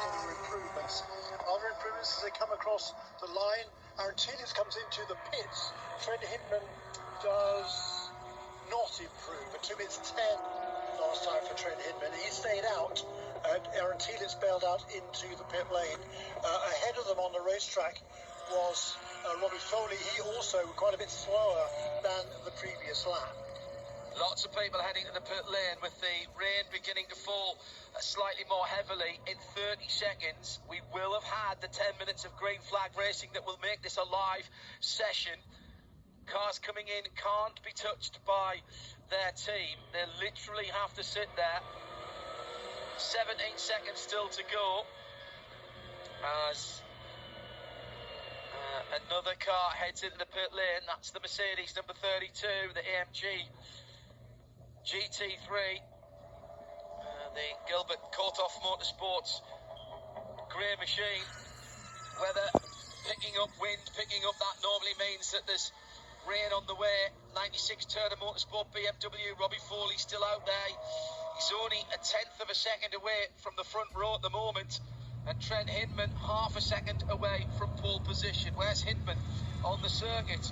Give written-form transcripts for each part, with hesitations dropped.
any improvements. Other improvements as they come across the line. Aaron Telitz comes into the pits. Fred Hinman does not improve. But 2 minutes 10 last time for Trent Hinman. He stayed out. Aaron Telitz bailed out into the pit lane. Ahead of them on the racetrack was Robbie Foley. He also quite a bit slower than the previous lap. Lots of people heading to the pit lane with the rain beginning to fall slightly more heavily. In 30 seconds, we will have had the 10 minutes of green flag racing that will make this a live session. Cars coming in can't be touched by their team. They literally have to sit there. 17 seconds still to go as another car heads into the pit lane. That's the Mercedes number 32, the AMG GT3, the Gilbert Korthoff Motorsports grey machine. Weather picking up, wind picking up. That normally means that there's rain on the way. 96 Turner Motorsport BMW. Robbie Foley still out there. He's only a tenth of a second away from the front row at the moment. And Trent Hinman half a second away from pole position. Where's Hinman on the circuit?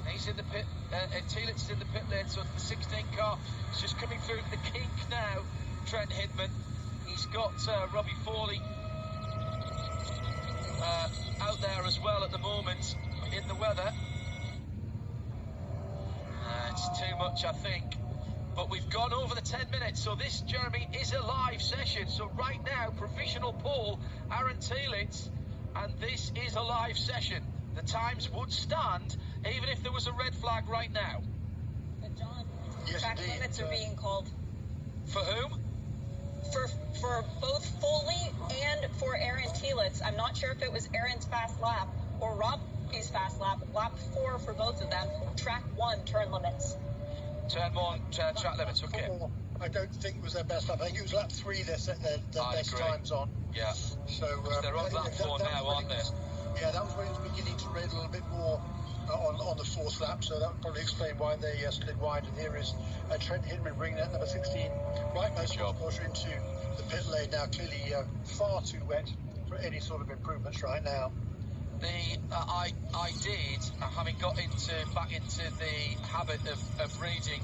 He's in the pit. Telitz is in the pit lane, so it's the 16 car. It's just coming through the kink now. Trent Hinman. He's got Robbie Foley out there as well at the moment in the weather. It's too much, I think. But we've gone over the 10 minutes, so this, Jeremy, is a live session. So right now, provisional pole, Aaron Telitz, and this is a live session. The times would stand even if there was a red flag right now. But John, yes, track indeed. limits are being called. For whom? For both Foley and for Aaron Telitz. I'm not sure if it was Aaron's fast lap or Robbie's fast lap. Lap 4 for both of them. Track 1 turn limits. Turn 1, track limits, okay. I don't think it was their best lap. I think it was lap 3 they set their best times on. Yeah. So they're on lap 4 now, aren't they? Yeah, that was when it was beginning to rain a little bit more on the fourth lap, so that would probably explain why they slid wide. And here is Trent Hinman bringing that number 16 right most Porsche into the pit lane now. Clearly far too wet for any sort of improvements right now. I did, having got back into the habit of reading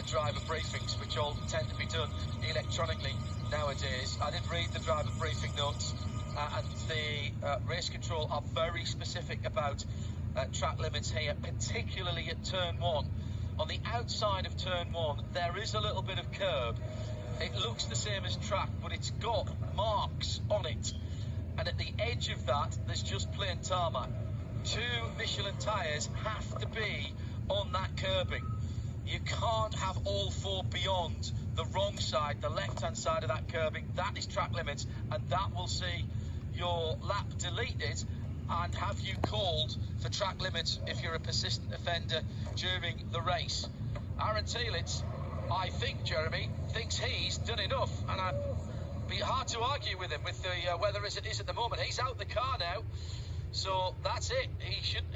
driver briefings, which all tend to be done electronically nowadays. I did read the driver briefing notes, and the race control are very specific about track limits here, particularly at turn 1. On the outside of turn 1, there is a little bit of curb. It looks the same as track, but it's got marks on it. And at the edge of that, there's just plain tarmac. 2 Michelin tyres have to be on that curbing. You can't have all 4 beyond the wrong side, the left-hand side of that curbing. That is track limits, and that will see your lap deleted and have you called for track limits if you're a persistent offender during the race. Aaron Telitz, I think, Jeremy, thinks he's done enough, and I'd be hard to argue with him with the weather as it is at the moment. He's out the car now, so that's it. He shouldn't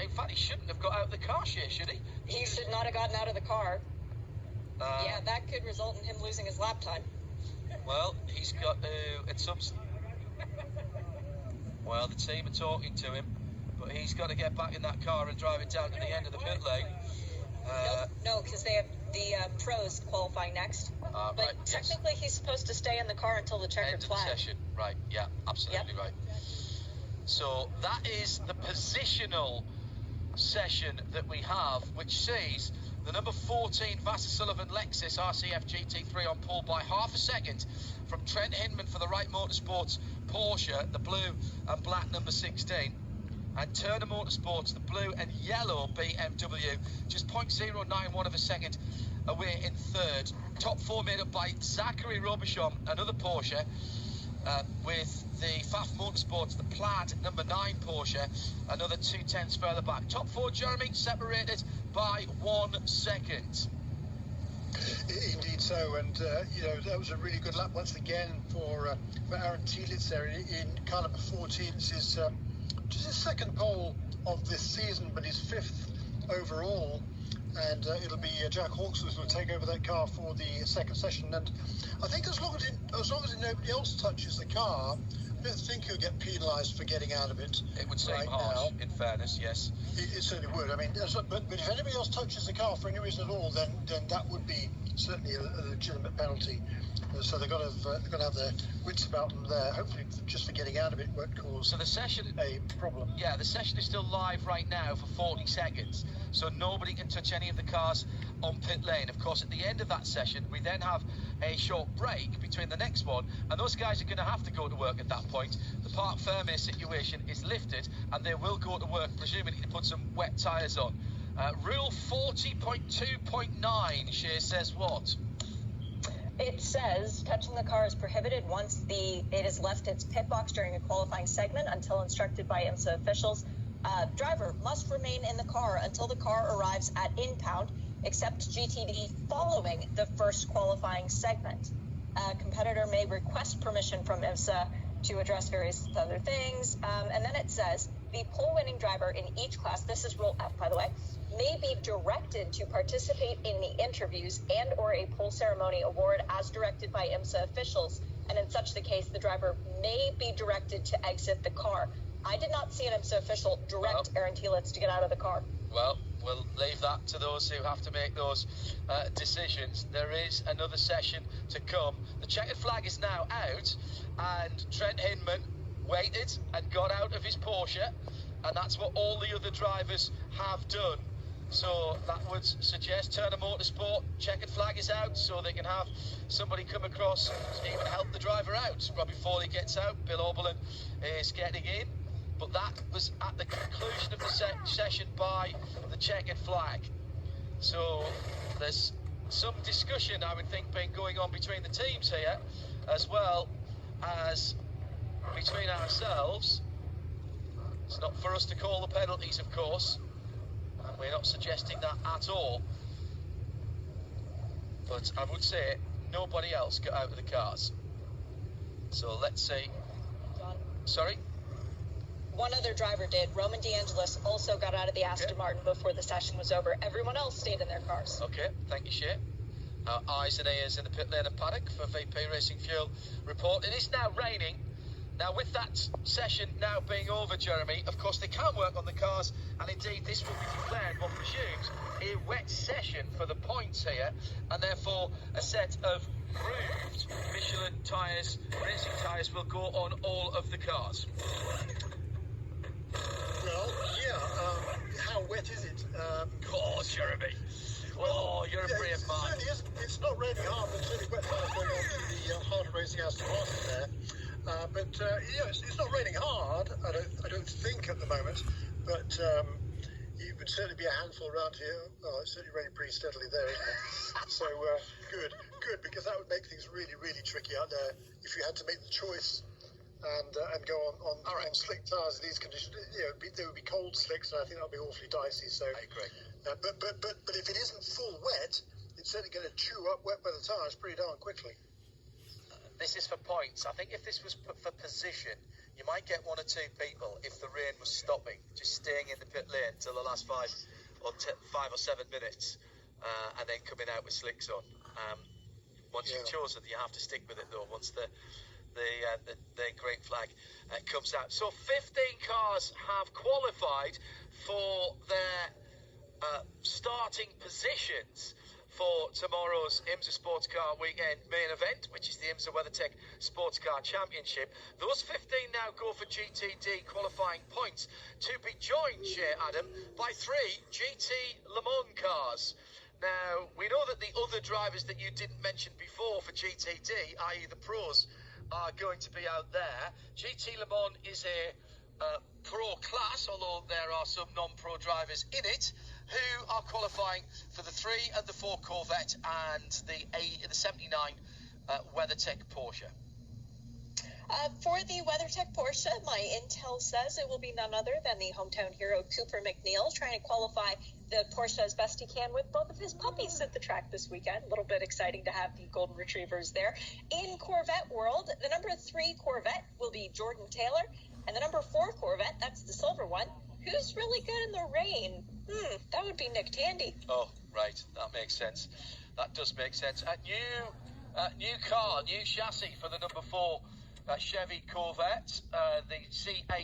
have got out of the car, should he? He should not have gotten out of the car. Yeah, that could result in him losing his lap time. Well, he's got to, at some... Well, the team are talking to him, but he's got to get back in that car and drive it down to the end of the pit lane. No, because they have the pros qualifying next. But right, technically, he's supposed to stay in the car until the checkered flag. End of the session, right? Yeah, absolutely right. So that is the positional session that we have, which sees the number 14 Vassar Sullivan Lexus RCF GT3 on pole by half a second from Trent Hinman for the Wright Motorsports Porsche, the blue and black number 16. And Turner Motorsports, the blue and yellow BMW, just 0.091 of a second away in third. Top 4 made up by Zachary Robichon, another Porsche, with the Pfaff Motorsports, the plaid number 9 Porsche, another 0.2 further back. Top 4, Jeremy, separated by 1 second. Indeed so, and that was a really good lap once again for Aaron Telitz there in car number 14. This is just his second pole of this season, but his 5th overall. And it'll be Jack Hawkes who will take over that car for the second session. And I think as long as nobody else touches the car, don't think he'll get penalised for getting out of it. It would seem right harsh, now. in fairness, yes. It certainly would. I mean, but if anybody else touches the car for any reason at all, then that would be certainly a legitimate penalty. So they've got to have their wits about them there. Hopefully, just for getting out of it won't cause So the session, a problem. yeah, the session is still live right now for 40 seconds. So nobody can touch any of the cars on pit lane. Of course, at the end of that session, we then have a short break between the next one, and those guys are going to have to go to work at that point. The parc fermé situation is lifted, and they will go to work, presumably to put some wet tyres on. Rule 40.2.9, Shea, says what? It says touching the car is prohibited once it has left its pit box during a qualifying segment until instructed by IMSA officials. Driver must remain in the car until the car arrives at impound, except GTD following the first qualifying segment. A competitor may request permission from IMSA to address various other things. And then it says the pole-winning driver in each class, this is Rule F, by the way, may be directed to participate in the interviews and or a pole ceremony award as directed by IMSA officials. And in such the case, the driver may be directed to exit the car. I did not see an IMSA official direct Aaron Telitz to get out of the car. Well, we'll leave that to those who have to make those decisions. There is another session to come. The checkered flag is now out, and Trent Hinman waited and got out of his Porsche, and that's what all the other drivers have done. So that would suggest Turner Motorsport, checkered flag is out, so they can have somebody come across to even help the driver out. Robbie Foley gets out, Bill Oberlin is getting in. But that was at the conclusion of the session by the checkered flag. So there's some discussion, I would think, been going on between the teams here, as well as between ourselves. It's not for us to call the penalties, of course, and we're not suggesting that at all. But I would say nobody else got out of the cars. So let's see. John. Sorry? One other driver did. Roman DeAngelis also got out of the Aston Martin before the session was over. Everyone else stayed in their cars. Okay, thank you, Shea. Eyes and ears in the pit lane and paddock for VP Racing Fuel report. It is now raining. Now, with that session now being over, Jeremy, of course they can work on the cars, and indeed this will be declared what presumes a wet session for the points here, and therefore a set of proved Michelin tyres, racing tyres, will go on all of the cars. Well, yeah. How wet is it? Jeremy. Oh, you're a brave man. Certainly isn't. It's not raining hard, but certainly wet tyres going on to the hard racing Aston Martin there. But it's not raining hard. I don't think at the moment. But it would certainly be a handful around here. Well, it's certainly raining pretty steadily there, isn't it? So good, because that would make things really, really tricky out there if you had to make the choice and go on slick tyres in these conditions. They would be cold slicks, and I think that would be awfully dicey. So I agree. But if it isn't full wet, it's certainly going to chew up wet weather tyres pretty darn quickly. This is for points. I think if this was for position, you might get one or two people, if the rain was stopping, just staying in the pit lane till the last 5 or 7 minutes, and then coming out with slicks on. Once you've chosen, you have to stick with it though. Once the green flag comes out. So 15 cars have qualified for their starting positions for tomorrow's IMSA Sports Car Weekend main event, which is the IMSA WeatherTech Sports Car Championship. Those 15 now go for GTD qualifying points, to be joined, Adam, by 3 GT Le Mans cars. Now, we know that the other drivers that you didn't mention before for GTD, i.e. the pros, are going to be out there. GT Le Mans is a pro class, although there are some non-pro drivers in it, who are qualifying for the 3 and the 4 Corvette and the 79 WeatherTech Porsche. For the WeatherTech Porsche, my intel says it will be none other than the hometown hero Cooper McNeil, trying to qualify the Porsche as best he can with both of his puppies at the track this weekend. A little bit exciting to have the Golden Retrievers there. In Corvette world, the number 3 Corvette will be Jordan Taylor, and the number 4 Corvette, that's the silver one, who's really good in the rain? That would be Nick Tandy. Oh, right. That makes sense. That does make sense. New car, new chassis for the number 4 Chevy Corvette, the C8